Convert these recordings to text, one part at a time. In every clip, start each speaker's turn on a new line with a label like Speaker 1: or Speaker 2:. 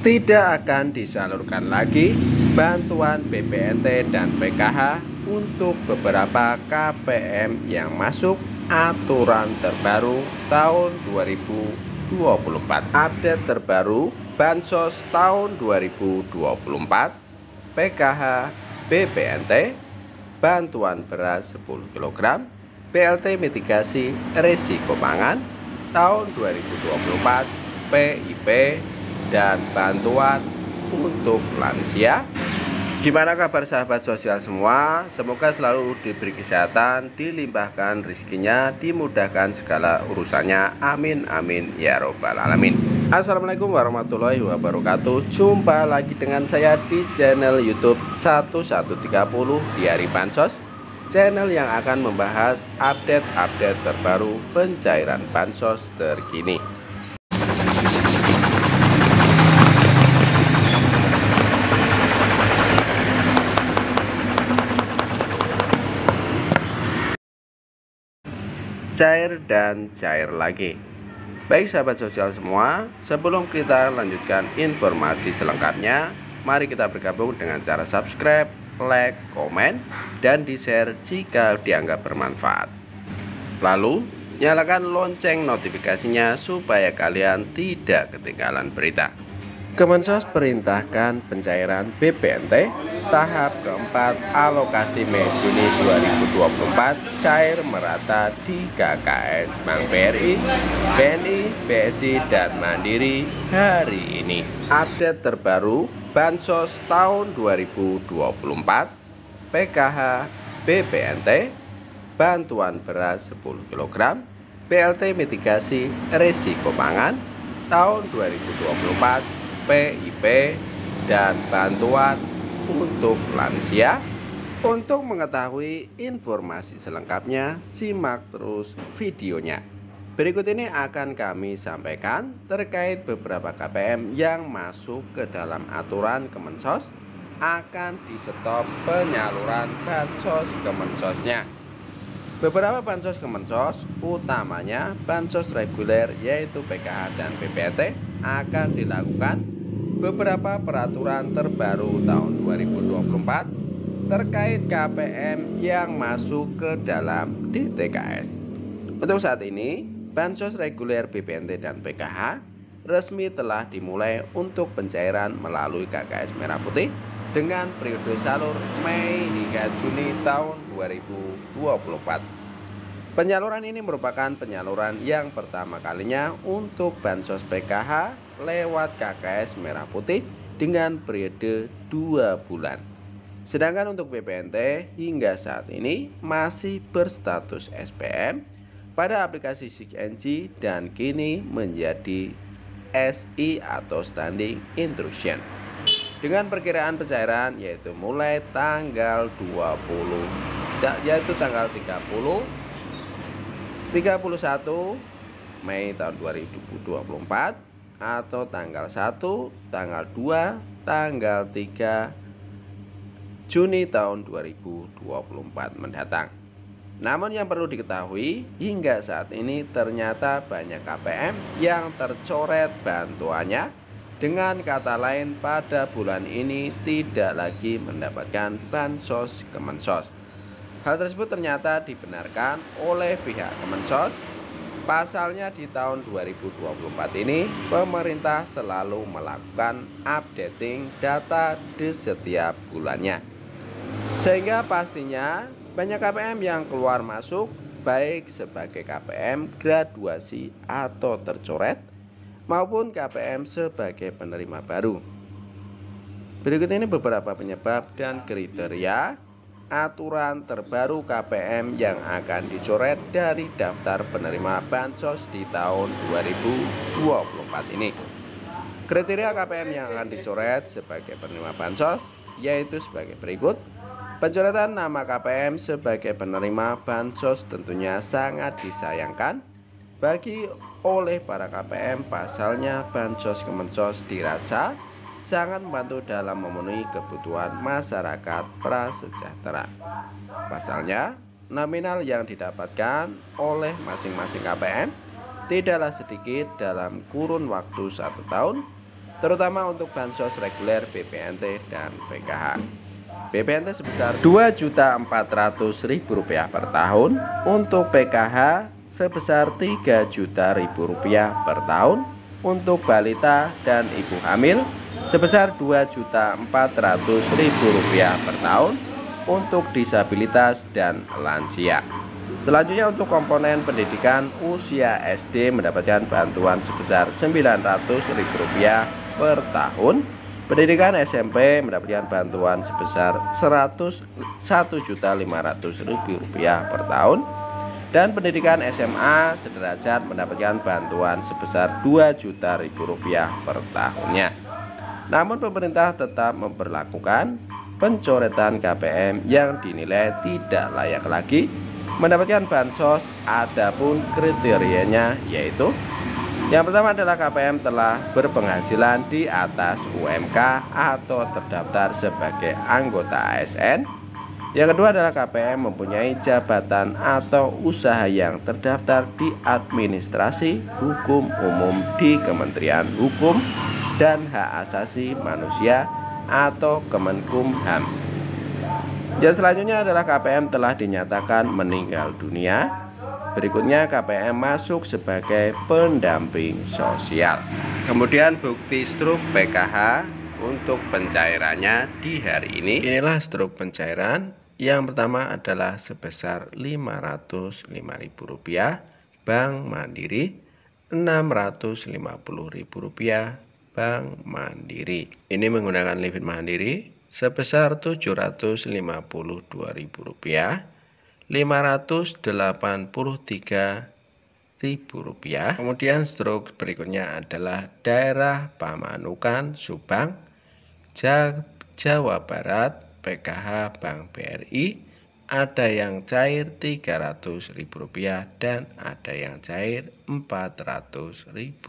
Speaker 1: Tidak akan disalurkan lagi bantuan BPNT dan PKH untuk beberapa KPM yang masuk aturan terbaru tahun 2024. Update terbaru Bansos tahun 2024, PKH, BPNT, bantuan beras 10 kg, BLT mitigasi risiko pangan tahun 2024, PIP, dan bantuan untuk lansia. Gimana kabar sahabat sosial semua? Semoga selalu diberi kesehatan, dilimpahkan rezekinya, dimudahkan segala urusannya. Amin amin ya robbal alamin. Assalamualaikum warahmatullahi wabarakatuh. Jumpa lagi dengan saya di channel YouTube 1130 di hari Bansos, channel yang akan membahas update-update terbaru pencairan bansos terkini. Cair dan cair lagi. Baik sahabat sosial semua, sebelum kita lanjutkan informasi selengkapnya, mari kita bergabung dengan cara subscribe, like, komen, dan di-share jika dianggap bermanfaat. Lalu, nyalakan lonceng notifikasinya supaya kalian tidak ketinggalan berita. Kemensos perintahkan pencairan BPNT tahap keempat alokasi Mei Juni 2024 cair merata di KKS Bank BRI, BNI, BSI, dan Mandiri hari ini. Update terbaru Bansos tahun 2024, PKH, BPNT, bantuan beras 10 kg, BLT mitigasi risiko pangan tahun 2024, PIP, dan bantuan untuk lansia. Untuk mengetahui informasi selengkapnya, simak terus videonya. Berikut ini akan kami sampaikan terkait beberapa KPM yang masuk ke dalam aturan Kemensos akan di-stop penyaluran bansos Kemensosnya. Beberapa bansos Kemensos, utamanya bansos reguler yaitu PKH dan BPNT, akan dilakukan beberapa peraturan terbaru tahun 2024 terkait KPM yang masuk ke dalam DTKS. Untuk saat ini, bansos reguler BPNT dan PKH resmi telah dimulai untuk pencairan melalui KKS Merah Putih dengan periode salur Mei hingga Juni tahun 2024. Penyaluran ini merupakan penyaluran yang pertama kalinya untuk bansos PKH lewat KKS Merah Putih dengan periode 2 bulan. Sedangkan untuk BPNT hingga saat ini masih berstatus SPM pada aplikasi SIGNG dan kini menjadi SI atau Standing Instruction. Dengan perkiraan pencairan yaitu mulai tanggal 20 yaitu tanggal 31 Mei tahun 2024 atau tanggal 1, tanggal 2, tanggal 3 Juni tahun 2024 mendatang. Namun yang perlu diketahui, hingga saat ini ternyata banyak KPM yang tercoret bantuannya. Dengan kata lain, pada bulan ini tidak lagi mendapatkan bansos Kemensos. Hal tersebut ternyata dibenarkan oleh pihak Kemensos. Pasalnya di tahun 2024 ini, pemerintah selalu melakukan updating data di setiap bulannya. Sehingga pastinya banyak KPM yang keluar masuk, baik sebagai KPM graduasi atau tercoret, maupun KPM sebagai penerima baru. Berikut ini beberapa penyebab dan kriteria aturan terbaru KPM yang akan dicoret dari daftar penerima bansos di tahun 2024 ini. Kriteria KPM yang akan dicoret sebagai penerima bansos yaitu sebagai berikut. Pencoretan nama KPM sebagai penerima bansos tentunya sangat disayangkan bagi oleh para KPM. Pasalnya bansos Kemensos dirasa sangat membantu dalam memenuhi kebutuhan masyarakat prasejahtera. Pasalnya, nominal yang didapatkan oleh masing-masing KPM tidaklah sedikit dalam kurun waktu 1 tahun terutama untuk bansos reguler BPNT dan PKH. BPNT sebesar Rp2.400.000 per tahun, untuk PKH sebesar Rp3.000.000 per tahun, untuk balita dan ibu hamil sebesar Rp2.400.000 per tahun, untuk disabilitas dan lansia. Selanjutnya untuk komponen pendidikan, usia SD mendapatkan bantuan sebesar Rp900.000 per tahun. Pendidikan SMP mendapatkan bantuan sebesar Rp101.500.000 per tahun. Dan pendidikan SMA sederajat mendapatkan bantuan sebesar Rp2.000.000 per tahunnya. Namun pemerintah tetap memperlakukan pencoretan KPM yang dinilai tidak layak lagi mendapatkan bansos. Adapun kriterianya yaitu yang pertama adalah KPM telah berpenghasilan di atas UMK atau terdaftar sebagai anggota ASN. Yang kedua adalah KPM mempunyai jabatan atau usaha yang terdaftar di administrasi hukum umum di Kementerian Hukum dan Hak Asasi Manusia atau Kemenkumham. Yang selanjutnya adalah KPM telah dinyatakan meninggal dunia. Berikutnya KPM masuk sebagai pendamping sosial. Kemudian bukti struk PKH untuk pencairannya di hari ini. Inilah struk pencairan. Yang pertama adalah sebesar Rp505.000 Bank Mandiri, Rp650.000 Bank Mandiri. Ini menggunakan limit mandiri sebesar Rp752.000, Rp583.000. Kemudian struk berikutnya adalah daerah Pamanukan, Subang, Jawa Barat, PKH Bank BRI. Ada yang cair Rp300.000 dan ada yang cair Rp400.000.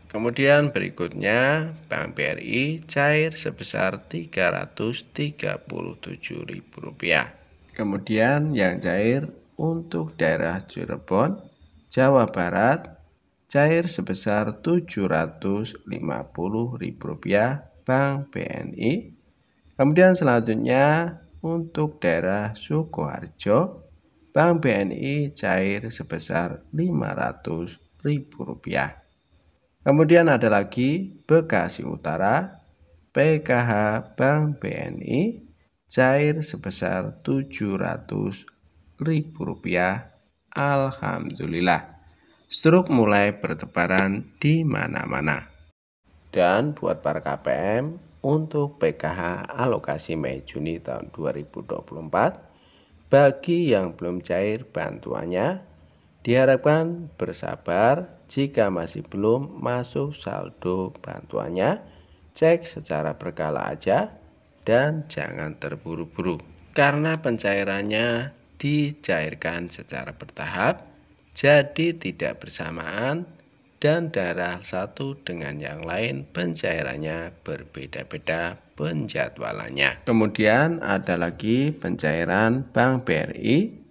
Speaker 1: Kemudian berikutnya Bank BRI cair sebesar Rp337.000. Kemudian yang cair untuk daerah Cirebon, Jawa Barat, cair sebesar Rp750.000 Bank BNI. Kemudian selanjutnya untuk daerah Sukoharjo, Bank BNI cair sebesar Rp500.000. Kemudian ada lagi Bekasi Utara, PKH Bank BNI cair sebesar Rp700.000. Alhamdulillah, struk mulai bertebaran di mana-mana. Dan buat para KPM, untuk PKH alokasi Mei Juni tahun 2024, bagi yang belum cair bantuannya, diharapkan bersabar. Jika masih belum masuk saldo bantuannya, cek secara berkala aja dan jangan terburu-buru, karena pencairannya dicairkan secara bertahap, jadi tidak bersamaan, dan daerah satu dengan yang lain pencairannya berbeda-beda penjadwalannya. Kemudian ada lagi pencairan Bank BRI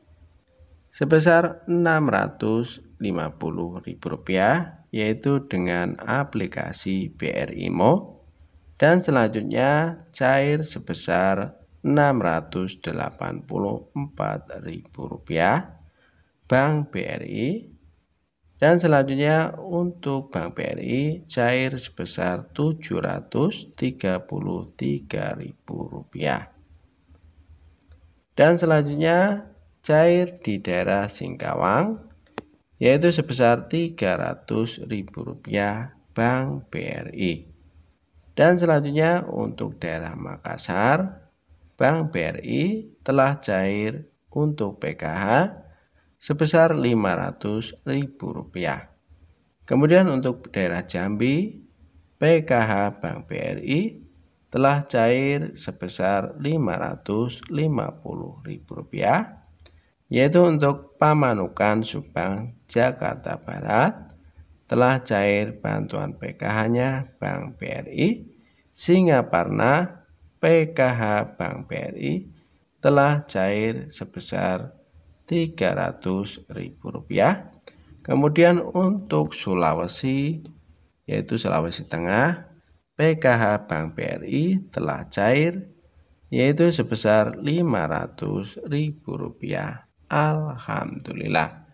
Speaker 1: sebesar Rp650.000, yaitu dengan aplikasi BRI Mo. Dan selanjutnya cair sebesar Rp684.000 Bank BRI. Dan selanjutnya untuk Bank BRI cair sebesar Rp733.000. Dan selanjutnya cair di daerah Singkawang, yaitu sebesar Rp300.000 Bank BRI. Dan selanjutnya untuk daerah Makassar, Bank BRI telah cair untuk PKH sebesar Rp500.000. Kemudian untuk daerah Jambi, PKH Bank BRI telah cair sebesar Rp550.000, yaitu untuk Pamanukan, Subang, Jakarta Barat telah cair bantuan PKH-nya Bank BRI. Singaparna, PKH Bank BRI telah cair sebesar Rp300.000. Kemudian untuk Sulawesi, yaitu Sulawesi Tengah, PKH Bank BRI telah cair, yaitu sebesar Rp500.000. Alhamdulillah.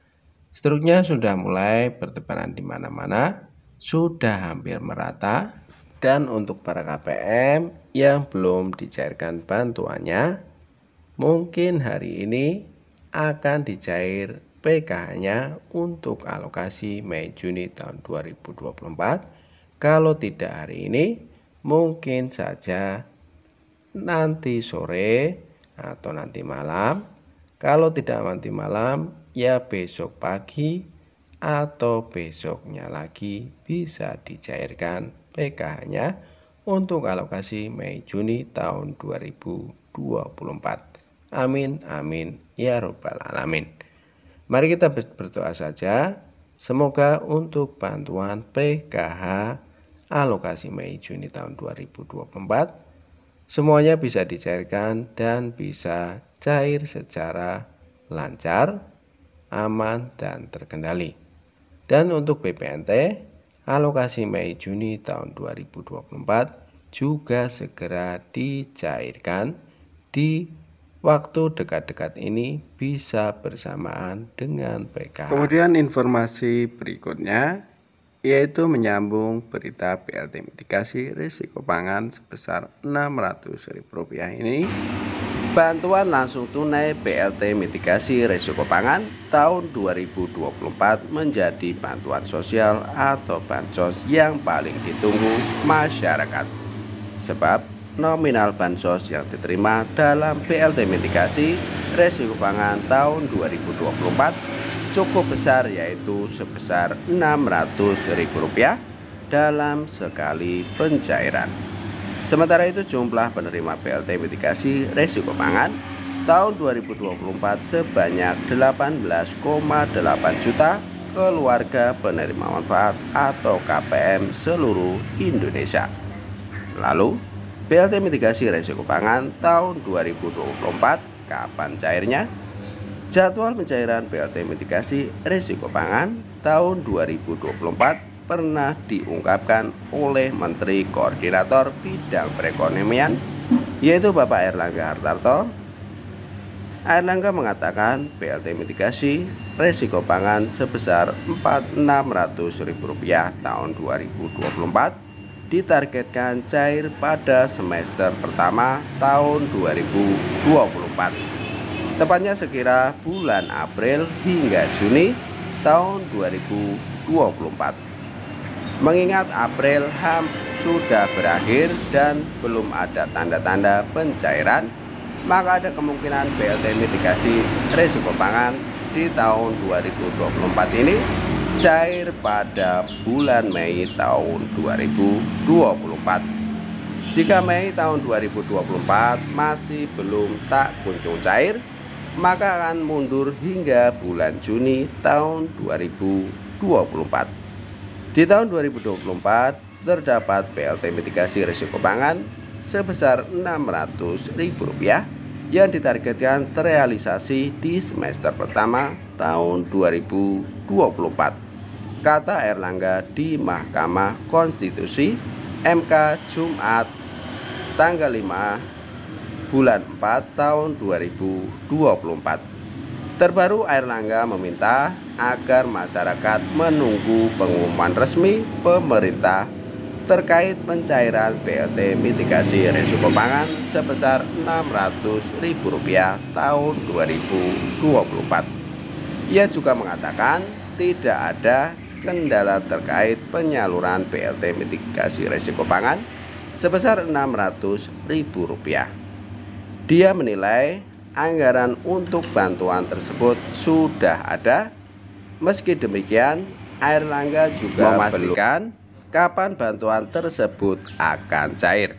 Speaker 1: Struknya sudah mulai bertebaran di mana-mana, sudah hampir merata. Dan untuk para KPM yang belum dicairkan bantuannya, mungkin hari ini akan dicair PKH-nya untuk alokasi Mei Juni tahun 2024. Kalau tidak hari ini, mungkin saja nanti sore atau nanti malam. Kalau tidak nanti malam, ya besok pagi atau besoknya lagi bisa dicairkan PKH-nya untuk alokasi Mei Juni tahun 2024. Amin, amin, ya robbal alamin. Mari kita berdoa saja, semoga untuk bantuan PKH alokasi Mei Juni tahun 2024 semuanya bisa dicairkan dan bisa cair secara lancar, aman, dan terkendali. Dan untuk BPNT alokasi Mei Juni tahun 2024 juga segera dicairkan di waktu dekat-dekat ini, bisa bersamaan dengan PKH. Kemudian informasi berikutnya yaitu menyambung berita BLT mitigasi risiko pangan sebesar Rp600.000 ini. Bantuan langsung tunai BLT mitigasi risiko pangan tahun 2024 menjadi bantuan sosial atau bansos yang paling ditunggu masyarakat. Sebab nominal bansos yang diterima dalam BLT mitigasi risiko pangan tahun 2024 cukup besar, yaitu sebesar Rp600.000 dalam sekali pencairan. Sementara itu jumlah penerima BLT mitigasi risiko pangan tahun 2024 sebanyak 18,8 juta keluarga penerima manfaat atau KPM seluruh Indonesia. Lalu BLT mitigasi risiko pangan tahun 2024 kapan cairnya? Jadwal pencairan BLT mitigasi risiko pangan tahun 2024 pernah diungkapkan oleh Menteri Koordinator Bidang Perekonomian, yaitu Bapak Airlangga Hartarto. Airlangga mengatakan BLT mitigasi risiko pangan sebesar Rp600.000 tahun 2024 ditargetkan cair pada semester pertama tahun 2024. Tepatnya sekira bulan April hingga Juni tahun 2024. Mengingat April sudah berakhir dan belum ada tanda-tanda pencairan, maka ada kemungkinan BLT mitigasi risiko pangan di tahun 2024 ini cair pada bulan Mei tahun 2024. Jika Mei tahun 2024 masih belum tak kunjung cair, maka akan mundur hingga bulan Juni tahun 2024. Di tahun 2024 terdapat BLT mitigasi risiko pangan sebesar Rp600.000 yang ditargetkan terrealisasi di semester pertama tahun 2024. Kata Airlangga di Mahkamah Konstitusi MK Jumat tanggal 5 bulan 4 tahun 2024. Terbaru Airlangga meminta agar masyarakat menunggu pengumuman resmi pemerintah terkait pencairan BLT mitigasi risiko pangan sebesar Rp600.000 tahun 2024. Ia juga mengatakan tidak ada kendala terkait penyaluran BLT mitigasi risiko pangan sebesar Rp600.000. Dia menilai anggaran untuk bantuan tersebut sudah ada. Meski demikian, Airlangga juga memastikan kapan bantuan tersebut akan cair.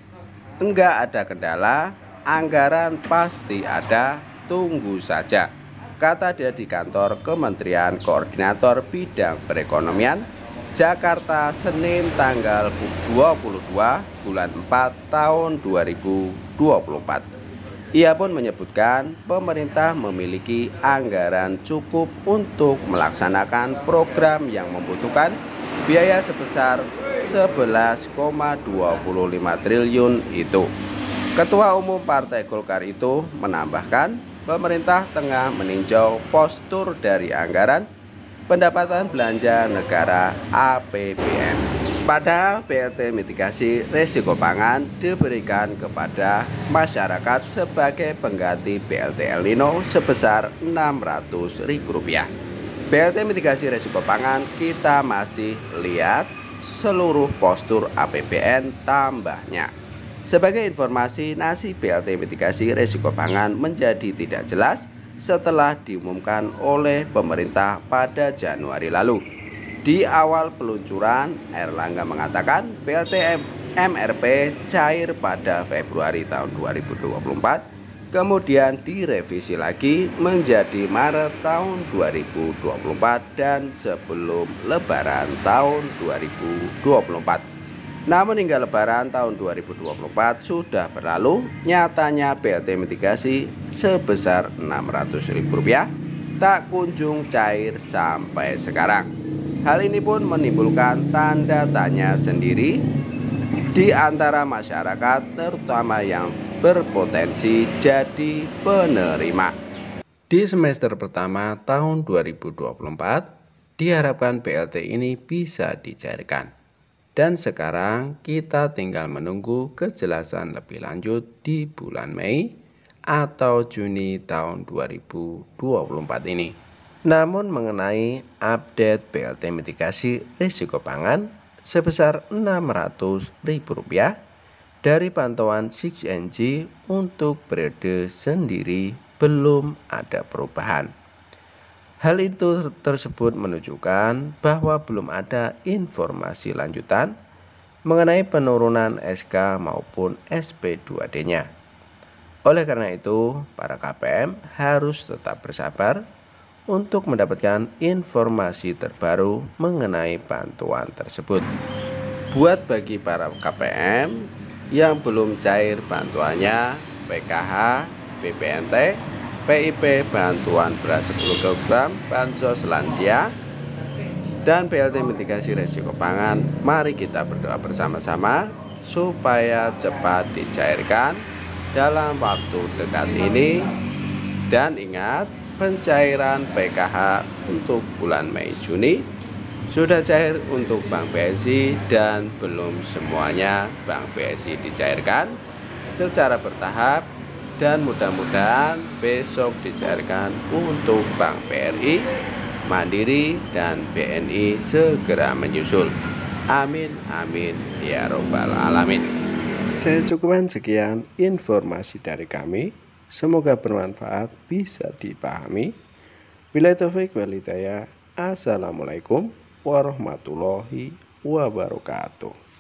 Speaker 1: Enggak ada kendala, anggaran pasti ada, tunggu saja, kata dia di kantor Kementerian Koordinator Bidang Perekonomian, Jakarta, Senin tanggal 22 bulan 4 tahun 2024. Ia pun menyebutkan pemerintah memiliki anggaran cukup untuk melaksanakan program yang membutuhkan biaya sebesar 11,25 triliun itu. Ketua Umum Partai Golkar itu menambahkan, pemerintah tengah meninjau postur dari anggaran pendapatan belanja negara APBN. Padahal BLT mitigasi risiko pangan diberikan kepada masyarakat sebagai pengganti BLT El Nino sebesar Rp600.000. BLT mitigasi risiko pangan kita masih lihat seluruh postur APBN tambahnya. Sebagai informasi, nasib BLT mitigasi risiko pangan menjadi tidak jelas setelah diumumkan oleh pemerintah pada Januari lalu. Di awal peluncuran, Erlangga mengatakan BLT MRP cair pada Februari tahun 2024, kemudian direvisi lagi menjadi Maret tahun 2024 dan sebelum Lebaran tahun 2024. Namun hingga Lebaran tahun 2024 sudah berlalu, nyatanya BLT mitigasi sebesar Rp600.000 tak kunjung cair sampai sekarang. Hal ini pun menimbulkan tanda tanya sendiri di antara masyarakat, terutama yang berpotensi jadi penerima. Di semester pertama tahun 2024, diharapkan BLT ini bisa dicairkan. Dan sekarang kita tinggal menunggu kejelasan lebih lanjut di bulan Mei atau Juni tahun 2024 ini. Namun mengenai update BLT mitigasi risiko pangan sebesar Rp600.000 dari pantauan 6NG untuk periode sendiri belum ada perubahan. Hal itu tersebut menunjukkan bahwa belum ada informasi lanjutan mengenai penurunan SK maupun SP2D-nya. Oleh karena itu, para KPM harus tetap bersabar untuk mendapatkan informasi terbaru mengenai bantuan tersebut. Buat bagi para KPM yang belum cair bantuannya, PKH, BPNT, PIP bantuan beras 10 kg, bansos lansia, dan BLT mitigasi risiko pangan, mari kita berdoa bersama-sama supaya cepat dicairkan dalam waktu dekat ini. Dan ingat, pencairan PKH untuk bulan Mei Juni sudah cair untuk Bank BSI dan belum semuanya Bank BSI dicairkan secara bertahap. Dan mudah-mudahan besok dicairkan untuk Bank BRI, Mandiri, dan BNI segera menyusul. Amin, amin, ya robbal alamin. Saya cukupkan sekian informasi dari kami. Semoga bermanfaat, bisa dipahami. Billahi taufiq wal hidayah. Assalamualaikum warahmatullahi wabarakatuh.